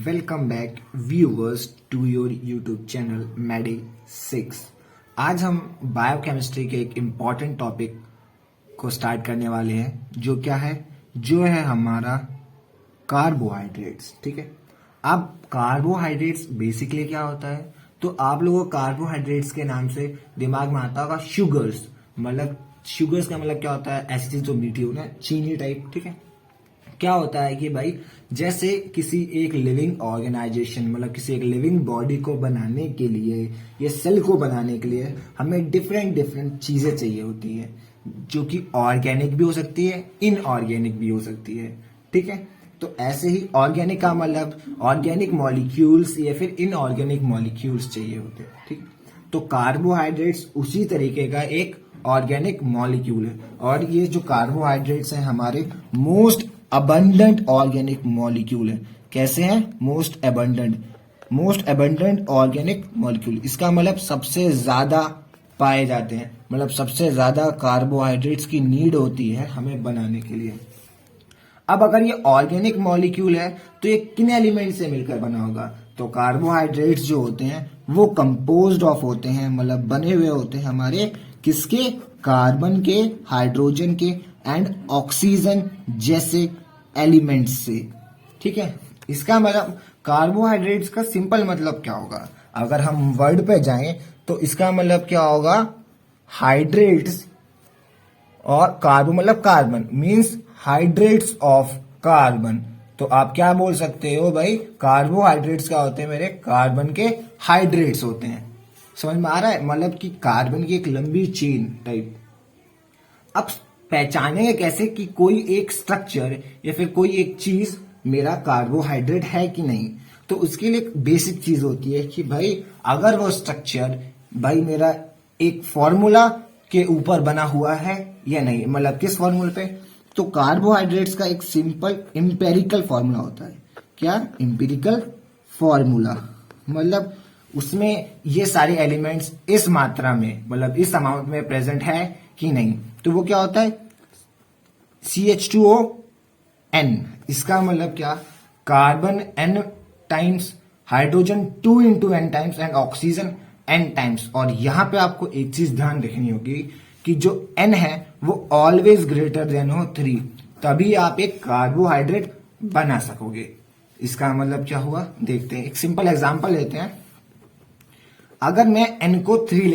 Welcome back viewers to your YouTube channel Maddy 6। आज हम biochemistry के एक इम्पॉर्टेंट टॉपिक को स्टार्ट करने वाले हैं, जो क्या है, जो है हमारा कार्बोहाइड्रेट्स। ठीक है, अब कार्बोहाइड्रेट्स बेसिकली क्या होता है, तो आप लोगों को कार्बोहाइड्रेट्स के नाम से दिमाग में आता होगा शुगर्स। मतलब शुगर्स का मतलब क्या होता है, ऐसी चीज जो मीठी हो ना, चीनी टाइप। ठीक है, क्या होता है कि भाई जैसे किसी एक लिविंग ऑर्गेनाइजेशन, मतलब किसी एक लिविंग बॉडी को बनाने के लिए या सेल को बनाने के लिए हमें डिफरेंट डिफरेंट चीजें चाहिए होती है, जो कि ऑर्गेनिक भी हो सकती है, इनऑर्गेनिक भी हो सकती है। ठीक है, तो ऐसे ही ऑर्गेनिक का मतलब ऑर्गेनिक मॉलिक्यूल्स या फिर इनऑर्गेनिक मॉलिक्यूल्स चाहिए होते हैं। ठीक, तो कार्बोहाइड्रेट्स उसी तरीके का एक ऑर्गेनिक मॉलिक्यूल है, और ये जो कार्बोहाइड्रेट्स हैं हमारे मोस्ट अबंडेंट ऑर्गेनिक मॉलिक्यूल है। कैसे हैं? Most abundant organic molecule. इसका मतलब सबसे ज्यादा पाए जाते हैं, मतलब सबसे ज्यादा कार्बोहाइड्रेट्स की नीड होती है हमें बनाने के लिए। अब अगर ये ऑर्गेनिक मॉलिक्यूल है तो ये किन एलिमेंट से मिलकर बना होगा, तो कार्बोहाइड्रेट्स जो होते हैं वो कंपोज्ड ऑफ होते हैं, मतलब बने हुए होते हैं हमारे किसके, कार्बन के, हाइड्रोजन के एंड ऑक्सीजन जैसे एलिमेंट्स से। ठीक है, इसका मतलब कार्बोहाइड्रेट्स का सिंपल मतलब क्या होगा, अगर हम वर्ड पे जाएं तो इसका मतलब क्या होगा, हाइड्रेट्स और कार्बन मतलब carbon means hydrates of carbon. तो आप क्या बोल सकते हो भाई, कार्बोहाइड्रेट्स क्या होते हैं मेरे, कार्बन के हाइड्रेट्स होते हैं। समझ में आ रहा है, मतलब कि कार्बन की एक लंबी चेन टाइप। अब पहचानेंगे कैसे कि कोई एक स्ट्रक्चर या फिर कोई एक चीज मेरा कार्बोहाइड्रेट है कि नहीं, तो उसके लिए एक बेसिक चीज होती है कि भाई अगर वो स्ट्रक्चर भाई मेरा एक फॉर्मूला के ऊपर बना हुआ है या नहीं, मतलब किस फॉर्मूले पे, तो कार्बोहाइड्रेट्स का एक सिंपल इंपेरिकल फॉर्मूला होता है। क्या? इंपेरिकल फॉर्मूला, मतलब उसमें ये सारे एलिमेंट्स इस मात्रा में, मतलब इस अमाउंट में प्रेजेंट है कि नहीं, तो वो क्या होता है, CH2ON। इसका मतलब क्या, carbon N times, hydrogen 2 into N times and oxygen N times. और यहां पे आपको एक चीज ध्यान रखनी होगी कि जो N है वो ऑलवेज ग्रेटर देन हो 3, तभी आप एक कार्बोहाइड्रेट बना सकोगे। इसका मतलब क्या हुआ, देखते हैं, एक सिंपल एग्जांपल लेते हैं। अगर मैं N को 3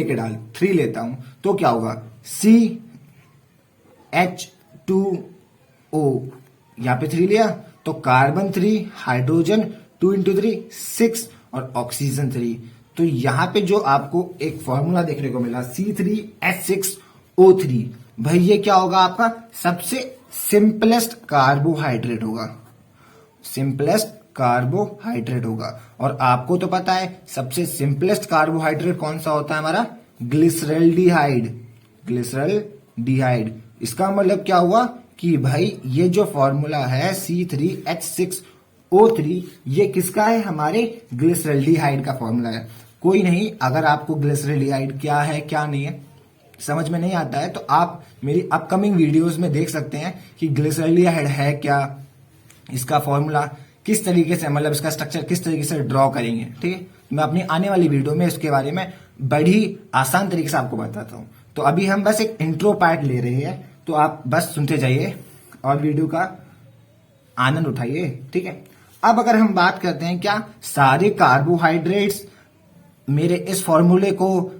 लेता हूं तो क्या होगा, CH2O, यहां पे 3 लिया तो कार्बन 3, हाइड्रोजन 2 into 3 6 और ऑक्सीजन 3। तो यहां पे जो आपको एक फॉर्मूला देखने को मिला C3H6O3, भाई ये क्या होगा, आपका सबसे सिंपलेस्ट कार्बोहाइड्रेट होगा, सिंपलेस्ट कार्बोहाइड्रेट होगा। और आपको तो पता है सबसे सिंपलेस्ट कार्बोहाइड्रेट कौन सा होता है हमारा, ग्लिसरॉल्डिहाइड। इसका मतलब क्या हुआ कि भाई ये जो फॉर्मूला है C3H6O3, ये किसका है, हमारे ग्लिसरॉल्डिहाइड का फॉर्मूला है। कोई नहीं, अगर आपको ग्लिसरॉल्डिहाइड क्या है क्या नहीं है समझ में नहीं आता है, तो आप मेरी अपकमिंग वीडियोस में देख सकते हैं कि ग्लिसरॉल्डिहाइड है क्या, इसका फॉर्मूला किस तरीके से, मतलब इसका स्ट्रक्चर किस तरीके से ड्रॉ करेंगे। ठीक है, मैं अपनी आने वाली वीडियो में इसके बारे में बड़ी आसान तरीके से आपको बताता हूं। तो अभी हम बस एक इंट्रो पार्ट ले रहे हैं, तो आप बस सुनते जाइए और वीडियो का आनंद उठाइए। ठीक है, अब अगर हम बात करते हैं क्या सारे कार्बोहाइड्रेट्स मेरे इस फॉर्मूले को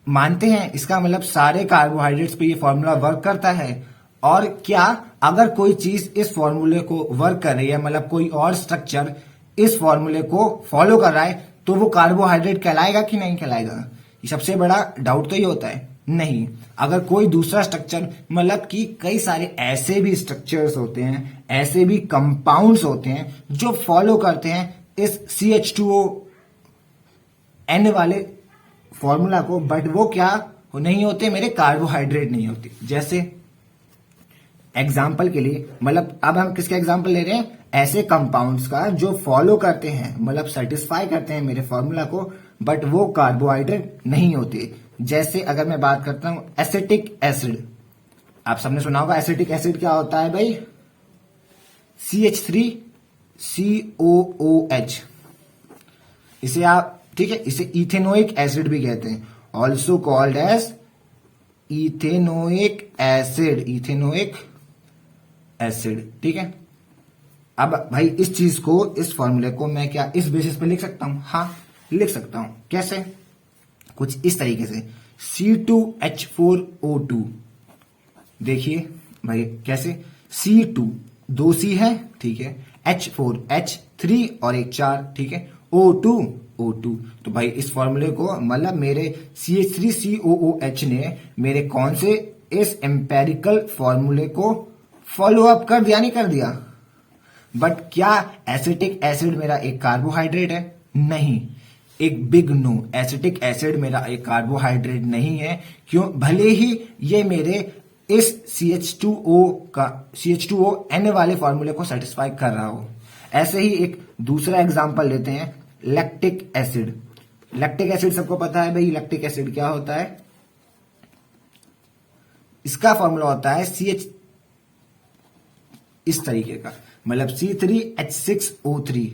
मानते हैं, इसका मतलब सारे कार्बोहाइड्रेट्स पे ये फॉर्मूला वर्क करता है, और क्या अगर कोई चीज इस फॉर्मूले को वर्क कर रही है, मतलब कोई और स्ट्रक्चर इस फॉर्मूले को फॉलो कर रहा है, तो वो कार्बोहाइड्रेट कहलाएगा कि नहीं कहलाएगा। ये सबसे बड़ा डाउट तो ये होता है। नहीं, अगर कोई दूसरा स्ट्रक्चर, मतलब कि कई सारे ऐसे भी स्ट्रक्चर्स होते हैं, ऐसे भी कंपाउंड्स होते हैं जो फॉलो करते हैं इस CH2ON वाले फॉर्मूला को, बट वो क्या नहीं होते, मेरे कार्बोहाइड्रेट नहीं होते। जैसे एग्जाम्पल के लिए, मतलब अब हम किसका एग्जाम्पल ले रहे हैं, ऐसे कंपाउंड्स का जो फॉलो करते हैं, मतलब सेटिस्फाई करते हैं मेरे फॉर्मूला को, बट वो कार्बोहाइड्रेट नहीं होते। जैसे अगर मैं बात करता हूं एसिटिक एसिड, आप सबने सुना होगा एसिटिक एसिड क्या होता है भाई, CH3 COOH, इसे आप, ठीक है, इसे इथेनोइक एसिड भी कहते हैं, also called as ethanoic acid, ethanoic acid, ठीक है। अब भाई इस चीज को, इस फॉर्मूले को मैं क्या इस बेसिस पे लिख सकता हूं? हाँ, लिख सकता हूं। कैसे? कुछ इस तरीके से, C2H4O2, देखिए भाई कैसे, C2 दो C है, ठीक है, H4 H3 और एक 4, ठीक है, O2 O2। तो भाई इस फॉर्मूले को, मतलब मेरे CH3COOH ने मेरे कौन से इस एम्पेरिकल फॉर्मूले को फॉलो अप कर दिया? नहीं कर दिया। बट क्या एसिटिक एसिड मेरा एक कार्बोहाइड्रेट है? नहीं, एक बिग नो, एसिटिक एसिड मेरा एक कार्बोहाइड्रेट नहीं है। क्यों? भले ही ये मेरे इस CH2O वाले फॉर्मूले को सेटिस्फाई कर रहा हो। ऐसे ही एक दूसरा एग्जांपल लेते हैं, लैक्टिक एसिड। लैक्टिक एसिड सबको पता है भाई, लैक्टिक एसिड क्या होता है? इसका फॉर्मूला होता है CH, इस तरीके का, मतलब C3H6O3,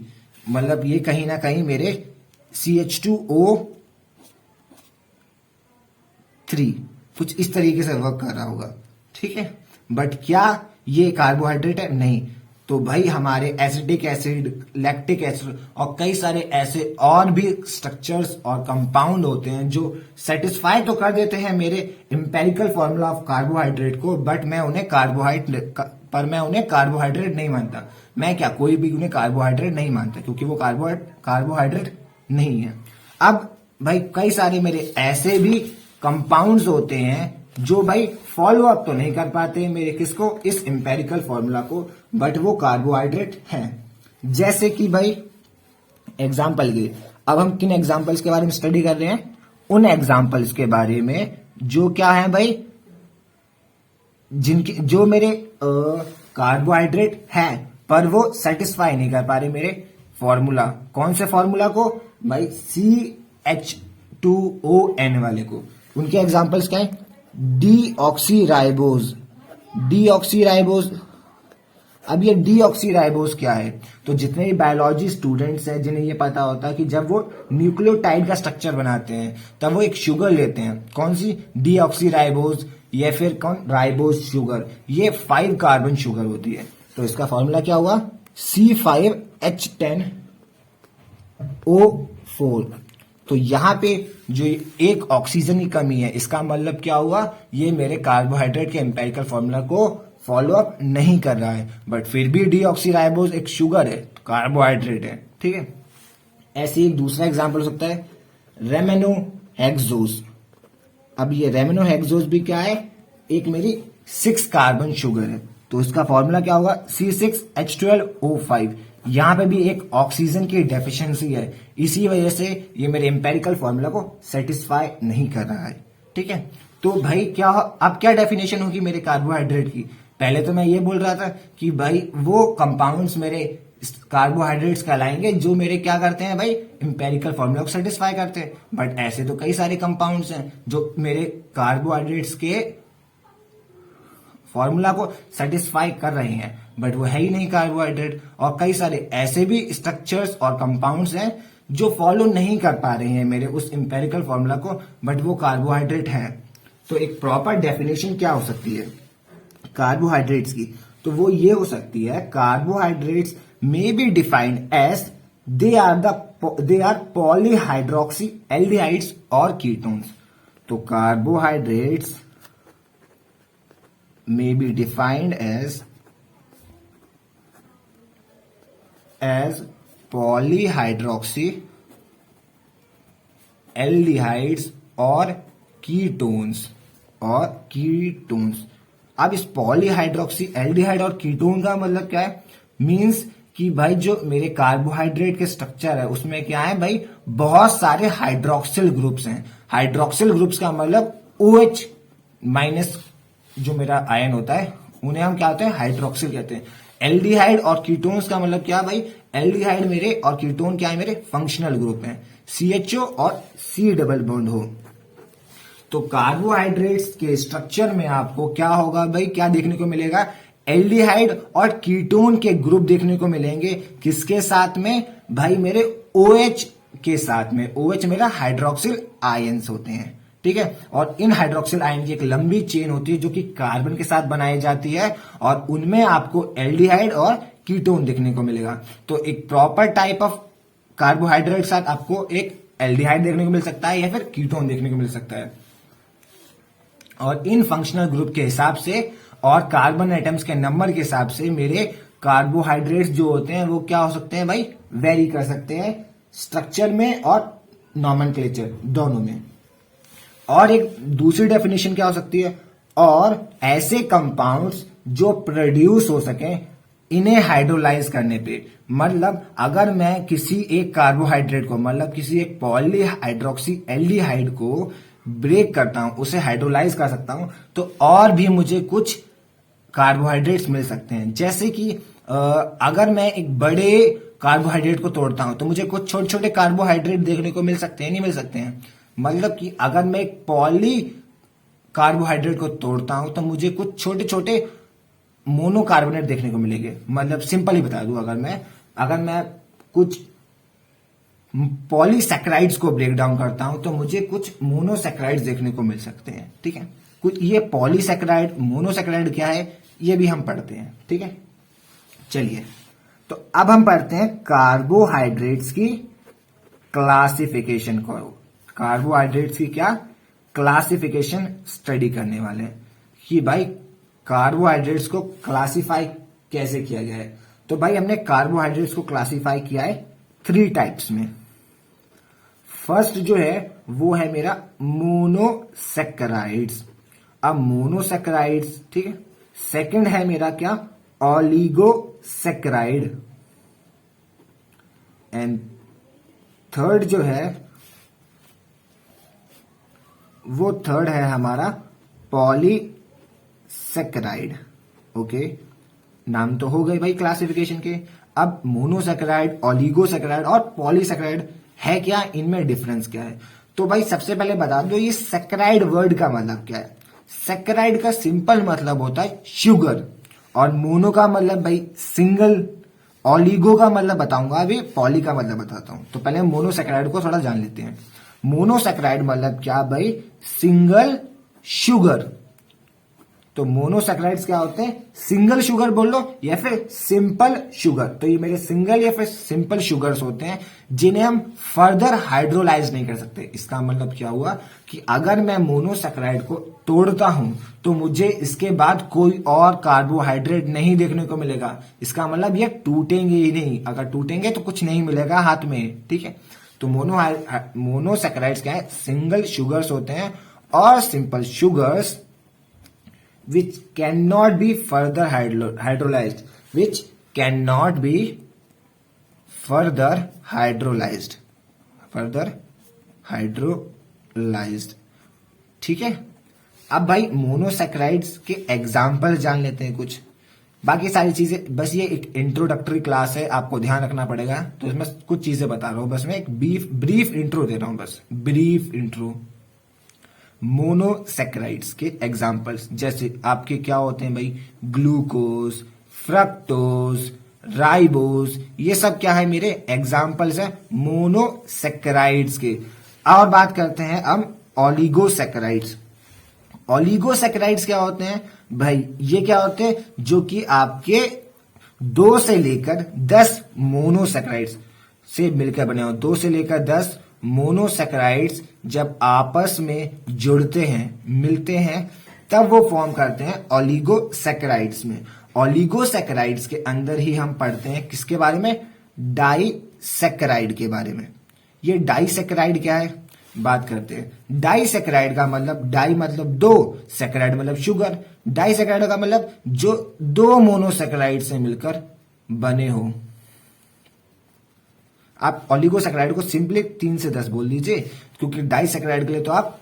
मतलब ये कहीं ना कहीं मेरे CH2O3 कुछ इस तरीके से वर्क कर रहा होगा, ठीक है। बट क्या ये कार्बोहाइड्रेट है? नहीं। तो भाई हमारे एसिडिक एसिड, लैक्टिक एसिड और कई सारे ऐसे और भी स्ट्रक्चर्स और कंपाउंड होते हैं जो सेटिस्फाई तो कर देते हैं मेरे एम्पेरिकल फॉर्मूला ऑफ कार्बोहाइड्रेट को, बट मैं उन्हें कार्बोहाइड्रेट नहीं मानता। मैं क्या, कोई भी उन्हें कार्बोहाइड्रेट नहीं मानता, क्योंकि वो कार्बोहाइड्रेट नहीं है। अब भाई कई सारे मेरे ऐसे भी कंपाउंड्स होते हैं जो भाई फॉलो अप तो नहीं कर पाते मेरे किसको, इस एम्पेरिकल फॉर्मूला को, बट वो कार्बोहाइड्रेट हैं। जैसे कि भाई एग्जाम्पल के, अब हम किन एग्जाम्पल्स के बारे में स्टडी कर रहे हैं? उन एग्जाम्पल्स के बारे में जो क्या है भाई, जिनकी, जो मेरे कार्बोहाइड्रेट है पर वो सेटिस्फाई नहीं कर पा रहे मेरे फॉर्मूला। कौन से फॉर्मूला को भाई? CH2ON वाले को। उनके एग्जांपल्स क्या है? Deoxyribose, deoxyribose. अब ये डीऑक्सीराइबोज क्या है? तो जितने भी बायोलॉजी स्टूडेंट्स हैं जिन्हें ये पता होता है कि जब वो न्यूक्लियोटाइड का स्ट्रक्चर बनाते हैं तब वो एक शुगर लेते हैं, कौन सी? डीऑक्सीराइबोज, या फिर कौन? Ribose sugar. ये 5 कार्बन शुगर होती है। तो इसका फॉर्मूला क्या हुआ? C5H10O4। तो यहां पे जो एक ऑक्सीजन की कमी है, इसका मतलब क्या हुआ? ये मेरे कार्बोहाइड्रेट के एम्पेरिकल फॉर्मूला को फॉलो अप नहीं कर रहा है, बट फिर भी डीऑक्सीराइबोज एक शुगर है, कार्बोहाइड्रेट है, ठीक है। ऐसे एक दूसरा एग्जांपल हो सकता है रेमेनोहेक्सोज। अब ये रेमेनोहेक्सोज भी क्या है? एक मेरी 6 कार्बन शुगर है। तो इसका फॉर्मूला क्या होगा? C6H12O5। यहां पे भी एक ऑक्सीजन की डेफिशिएंसी है, इसी वजह से ये मेरे एम्पेरिकल फॉर्मूला को सेटिस्फाई नहीं कर रहा है, ठीक है। तो भाई क्या, अब क्या डेफिनेशन होगी मेरे कार्बोहाइड्रेट की? पहले तो मैं ये बोल रहा था कि भाई वो कंपाउंड्स मेरे कार्बोहाइड्रेट्स कहलाएंगे जो मेरे क्या करते हैं भाई, एम्पेरिकल फॉर्मूला को सेटिस्फाई करते हैं। बट ऐसे तो कई सारे कंपाउंड्स हैं जो मेरे कार्बोहाइड्रेट्स के फॉर्मूला को सेटिस्फाई कर रहे हैं, बट वो है ही नहीं कार्बोहाइड्रेट। और कई सारे ऐसे भी स्ट्रक्चर्स और कंपाउंड्स हैं जो फॉलो नहीं कर पा रहे हैं मेरे उस एम्पेरिकल फॉर्मूला को, बट वो कार्बोहाइड्रेट है। तो एक प्रॉपर डेफिनेशन क्या हो सकती है कार्बोहाइड्रेट्स की? तो वो ये हो सकती है, carbohydrates may be defined as they are polyhydroxy aldehydes or ketones. तो carbohydrates may be defined as polyhydroxy aldehydes और ketones अब इस पॉलीहाइड्रोक्सी एल्डिहाइड और कीटोन का मतलब क्या है? मींस कि भाई जो मेरे कार्बोहाइड्रेट के स्ट्रक्चर है उसमें क्या है भाई, बहुत सारे हाइड्रोक्सिल ग्रुप्स हैं। हाइड्रोक्सिल ग्रुप्स का मतलब OH माइनस जो मेरा आयन होता है उन्हें हम क्या होते हैं? हाइड्रोक्सिल कहते हैं। एल्डिहाइड और कीटोन्स का मतलब क्या भाई? एल्डिहाइड मेरे और कीटोन क्या है मेरे? फंक्शनल ग्रुप हैं, CHO और C डबल बॉन्ड हो। तो कार्बोहाइड्रेट्स के स्ट्रक्चर में आपको क्या होगा भाई, क्या देखने को मिलेगा? एल्डिहाइड और कीटोन के ग्रुप देखने को मिलेंगे। किसके साथ में भाई? मेरे OH के साथ में। OH मेरा हाइड्रोक्सिल आयंस होते हैं, ठीक है। और इन हाइड्रोक्सिल आयन की एक लंबी चेन होती है जो कि कार्बन के साथ बनाई जाती है, और उनमें आपको एल्डिहाइड और कीटोन देखने को मिलेगा। तो एक प्रॉपर टाइप ऑफ कार्बोहाइड्रेट के साथ आपको एक एल्डिहाइड देखने को मिल सकता है या फिर कीटोन देखने को मिल सकता है। और इन फंक्शनल ग्रुप के हिसाब से और कार्बन एटम्स के नंबर के हिसाब से मेरे कार्बोहाइड्रेट्स जो होते हैं वो क्या हो सकते हैं भाई? वेरी कर सकते हैं स्ट्रक्चर में और नॉमेनक्लेचर दोनों में। और एक दूसरी डेफिनेशन क्या हो सकती है? और ऐसे कंपाउंड्स जो प्रोड्यूस हो सके इन्हें हाइड्रोलाइज करने पे। मतलब अगर मैं किसी एक कार्बोहाइड्रेट को, मतलब किसी एक पॉलीहाइड्रोक्सी एल्डिहाइड को ब्रेक करता हूं, उसे हाइड्रोलाइज कर सकता हूं, तो और भी मुझे कुछ कार्बोहाइड्रेट्स मिल सकते हैं। जैसे कि अगर मैं एक बड़े कार्बोहाइड्रेट को तोड़ता हूं तो मुझे कुछ छोटे छोटे कार्बोहाइड्रेट देखने को मिल सकते हैं, नहीं मिल सकते हैं? मतलब कि अगर मैं एक पॉली कार्बोहाइड्रेट को तोड़ता हूं तो मुझे कुछ छोटे छोटे मोनोकार्बोनेट देखने को मिलेंगे। मतलब सिंपल ही बता दूं, अगर मैं कुछ पॉलीसैकेराइड्स को ब्रेक डाउन करता हूं तो मुझे कुछ मोनोसैकेराइड्स देखने को मिल सकते हैं, ठीक है। कुछ ये पॉलीसैकेराइड, मोनोसैकेराइड क्या है ये भी हम पढ़ते हैं, ठीक है। चलिए, तो अब हम पढ़ते हैं कार्बोहाइड्रेट्स की क्लासिफिकेशन को। कार्बोहाइड्रेट्स की क्या क्लासिफिकेशन स्टडी करने वाले हैं कि भाई कार्बोहाइड्रेट्स को क्लासिफाई कैसे किया गया है। तो भाई हमने कार्बोहाइड्रेट्स को क्लासिफाई किया है 3 टाइप्स में। फर्स्ट जो है वो है मेरा मोनोसैकेराइड्स। अब मोनोसैकेराइड्स, ठीक है। सेकंड है मेरा क्या? ऑलिगोसैकेराइड। एंड थर्ड जो है वो थर्ड है हमारा पॉलीसैकेराइड। ओके, नाम तो हो गए भाई क्लासिफिकेशन के। अब मोनोसैकेराइड, ऑलिगोसैकेराइड और पॉलीसैकेराइड है क्या, इनमें डिफरेंस क्या है? तो भाई सबसे पहले बता दो ये सैकेराइड वर्ड का मतलब क्या है। सैकेराइड का सिंपल मतलब होता है शुगर, और मोनो का मतलब भाई सिंगल, ऑलिगो का मतलब बताऊंगा अभी, पॉली का मतलब बताता हूं। तो पहले मोनोसैकेराइड को थोड़ा जान लेते हैं। मोनोसैकेराइड मतलब क्या भाई? Single sugar. तो मोनोसैकेराइड्स क्या होते हैं? सिंगल शुगर बोल लो या फिर सिंपल शुगर। तो ये मेरे सिंगल या फिर सिंपल शुगर्स होते हैं जिन्हें हम फर्दर हाइड्रोलाइज नहीं कर सकते। इसका मतलब क्या हुआ कि अगर मैं मोनोसैकेराइड को तोड़ता हूं तो मुझे इसके बाद कोई और कार्बोहाइड्रेट नहीं देखने को मिलेगा। इसका मतलब ये टूटेंगे ही नहीं, अगर टूटेंगे तो कुछ नहीं मिलेगा हाथ में, ठीक है। तो मोनोसैकेराइड्स क्या है? सिंगल शुगर्स होते हैं, और simple sugars which cannot be further hydrolyzed, which cannot be further hydrolyzed, ठीक है। अब भाई मोनोसैकेराइड्स के एग्जाम्पल जान लेते हैं कुछ। बाकी सारी चीजें बस ये एक इंट्रोडक्टरी क्लास है, आपको ध्यान रखना पड़ेगा। तो इसमें कुछ चीजें बता रहा हूं, बस मैं एक ब्रीफ इंट्रो दे रहा हूं, बस ब्रीफ इंट्रो। मोनोसैकेराइड्स के एग्जाम्पल्स जैसे आपके क्या होते हैं भाई? ग्लूकोज, फ्रक्टोज, राइबोज, ये सब क्या है मेरे एग्जाम्पल्स है मोनोसैकेराइड्स के। और बात करते हैं हम ऑलिगोसैकेराइड्स। ऑलिगोसैकेराइड्स क्या होते हैं भाई? ये क्या होते हैं? जो कि आपके 2 से लेकर 10 मोनोसैकेराइड्स से मिलकर बने हो। 2 से लेकर 10 मोनोसैकेराइड्स जब आपस में जुड़ते हैं, मिलते हैं, तब वो फॉर्म करते हैं ऑलिगोसैकेराइड्स में। ऑलिगोसैकेराइड्स के अंदर ही हम पढ़ते हैं किसके बारे में? डाइसैकेराइड के बारे में। ये डाइसैकेराइड क्या है बात करते हैं। डाइसैकेराइड का मतलब, डाई मतलब 2, सैकेराइड मतलब शुगर। डाइसैकेराइड का मतलब जो 2 मोनोसैकेराइड से मिलकर बने हो। आप ऑलिगोसैकेराइड को सिंपली 3 से 10 बोल दीजिए, क्योंकि डाइसैकेराइड के लिए तो आप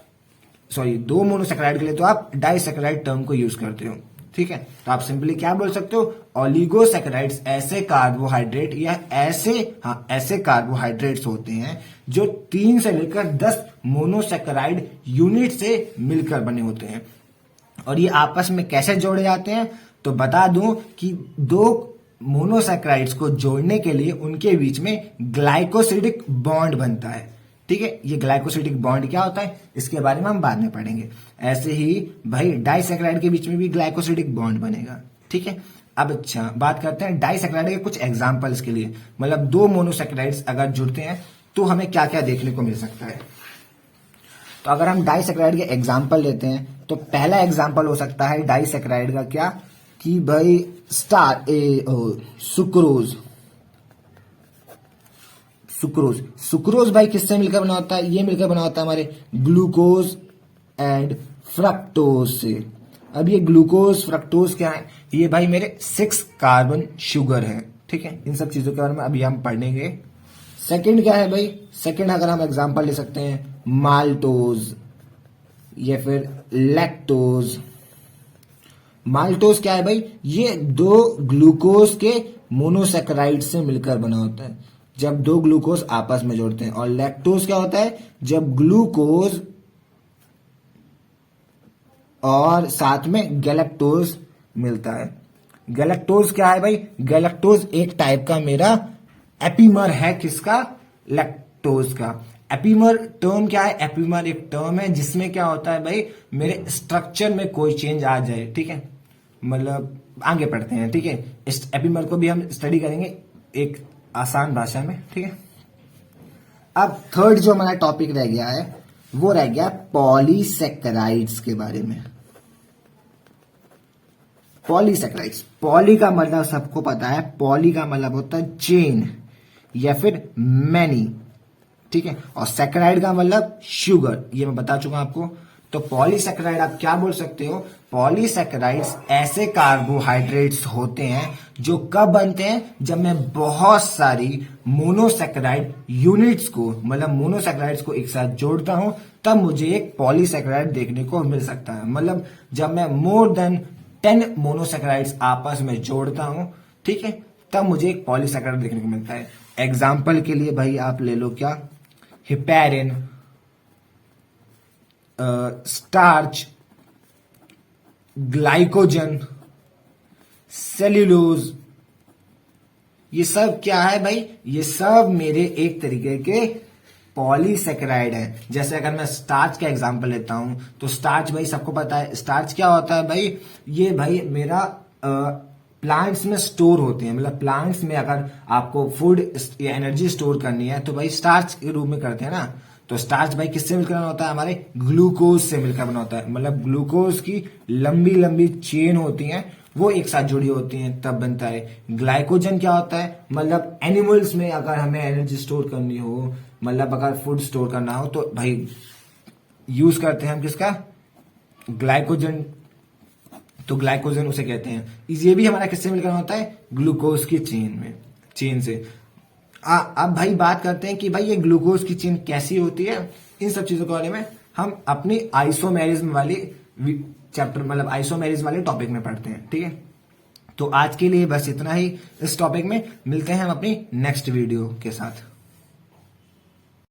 2 मोनोसैकेराइड के लिए तो आप डाइसैकेराइड टर्म को यूज करते हो, ठीक है। तो आप सिंपली क्या बोल सकते हो? ऑलिगोसैकेराइड्स ऐसे कार्बोहाइड्रेट या ऐसे कार्बोहाइड्रेट्स होते हैं जो 3 से लेकर 10 मोनोसैकेराइड यूनिट से मिलकर बने होते हैं। और ये आपस में कैसे जोड़े जाते हैं? तो बता दूं कि दो मोनोसैकेराइड्स को जोड़ने के लिए उनके बीच में ग्लाइकोसिडिक बॉन्ड बनता है। ठीक है, ये ग्लाइकोसिडिक बॉन्ड क्या होता है इसके बारे में हम बाद में पढ़ेंगे। ऐसे ही भाई डाइसैकेराइड के बीच में भी ग्लाइकोसिडिक बॉन्ड बनेगा। ठीक है, अब अच्छा बात करते हैं डाइसैकेराइड के कुछ एग्जांपल्स के लिए, मतलब दो मोनोसैकेराइड्स अगर जुड़ते हैं तो हमें क्या क्या देखने को मिल सकता है। तो अगर हम डाइसैकेराइड के एग्जांपल लेते हैं तो पहला एग्जांपल हो सकता है डाइसैकेराइड का क्या कि भाई सुक्रोज। सुक्रोज भाई किससे मिलकर बना होता है, ये मिलकर बना होता है हमारे ग्लूकोज एंड फ्रक्टोज से। अब ये ग्लूकोज फ्रक्टोज क्या है, ये भाई मेरे 6 कार्बन शुगर है। ठीक है, इन सब चीजों के बारे में अभी हम पढ़ेंगे। सेकंड क्या है भाई, सेकंड अगर हम एग्जांपल ले सकते हैं माल्टोज या फिर लैक्टोज। माल्टोज क्या है भाई, ये दो ग्लूकोज के मोनोसैकेराइड से मिलकर बना होता है जब दो ग्लूकोज आपस में जोड़ते हैं। और लैक्टोज क्या होता है, जब ग्लूकोज और साथ में गैलेक्टोज मिलता है। गैलेक्टोज क्या है भाई, गैलेक्टोज एक टाइप का मेरा एपीमर है, किसका, लैक्टोज का। एपीमर टर्म क्या है, एपीमर एक टर्म है जिसमें क्या होता है भाई मेरे स्ट्रक्चर में कोई चेंज आ जाए। ठीक है, मतलब आगे पढ़ते हैं। ठीक है, इस एपीमर को भी हम स्टडी करेंगे एक आसान भाषा में। ठीक है, अब थर्ड जो हमारा टॉपिक रह गया है वो रह गया पॉलीसैकेराइड्स के बारे में। पॉलीसैकेराइड्स, पॉली का मतलब सबको पता है, पॉली का मतलब होता है चेन या फिर मैनी। ठीक है, और सैकेराइड का मतलब शुगर, ये मैं बता चुका आपको। तो पॉलीसैकेराइड आप क्या बोल सकते हो, पॉलीसैकेराइड्स ऐसे कार्बोहाइड्रेट्स होते हैं जो कब बनते हैं, जब मैं बहुत सारी मोनोसैकेराइड यूनिट्स को, मतलब मोनोसैकेराइड्स को एक साथ जोड़ता हूं तब मुझे एक पॉलीसैकेराइड देखने को मिल सकता है। मतलब जब मैं मोर देन 10 मोनोसैकेराइड्स आपस में जोड़ता हूं, ठीक है, तब मुझे एक पॉलीसैकेराइड देखने को मिलता है। एग्जाम्पल के लिए भाई आप ले लो क्या, हेपेरिन, स्टार्च, ग्लाइकोजन, सेल्यूलोज, ये सब क्या है भाई, ये सब मेरे एक तरीके के पॉलीसैकेराइड है। जैसे अगर मैं स्टार्च का एग्जांपल लेता हूं तो स्टार्च भाई सबको पता है, स्टार्च क्या होता है भाई, ये भाई मेरा प्लांट्स में स्टोर होते हैं। मतलब प्लांट्स में अगर आपको फूड या एनर्जी स्टोर करनी है तो भाई स्टार्च के रूप में करते हैं ना। तो स्टार्च भाई किससे मिलकर बना होता है, हमारे ग्लूकोज से मिलकर बना होता है। मतलब ग्लूकोज की लंबी लंबी चेन होती हैं, वो एक साथ जुड़ी होती हैं तब बनता है। ग्लाइकोजन क्या होता है, मतलब एनिमल्स में अगर हमें एनर्जी स्टोर करनी हो, मतलब अगर फूड स्टोर करना हो तो भाई यूज करते हैं हम किसका, ग्लाइकोजन। तो ग्लाइकोजन उसे कहते हैं। ये भी हमारा किससे मिलकर होता है, ग्लूकोज की चेन से। अब भाई बात करते हैं कि भाई ये ग्लूकोज की चेन कैसी होती है। इन सब चीजों के बारे में हम अपनी आइसोमेरिज्म वाली चैप्टर, मतलब आइसोमेरिज्म वाले टॉपिक में पढ़ते हैं। ठीक है, तो आज के लिए बस इतना ही इस टॉपिक में। मिलते हैं हम अपनी नेक्स्ट वीडियो के साथ।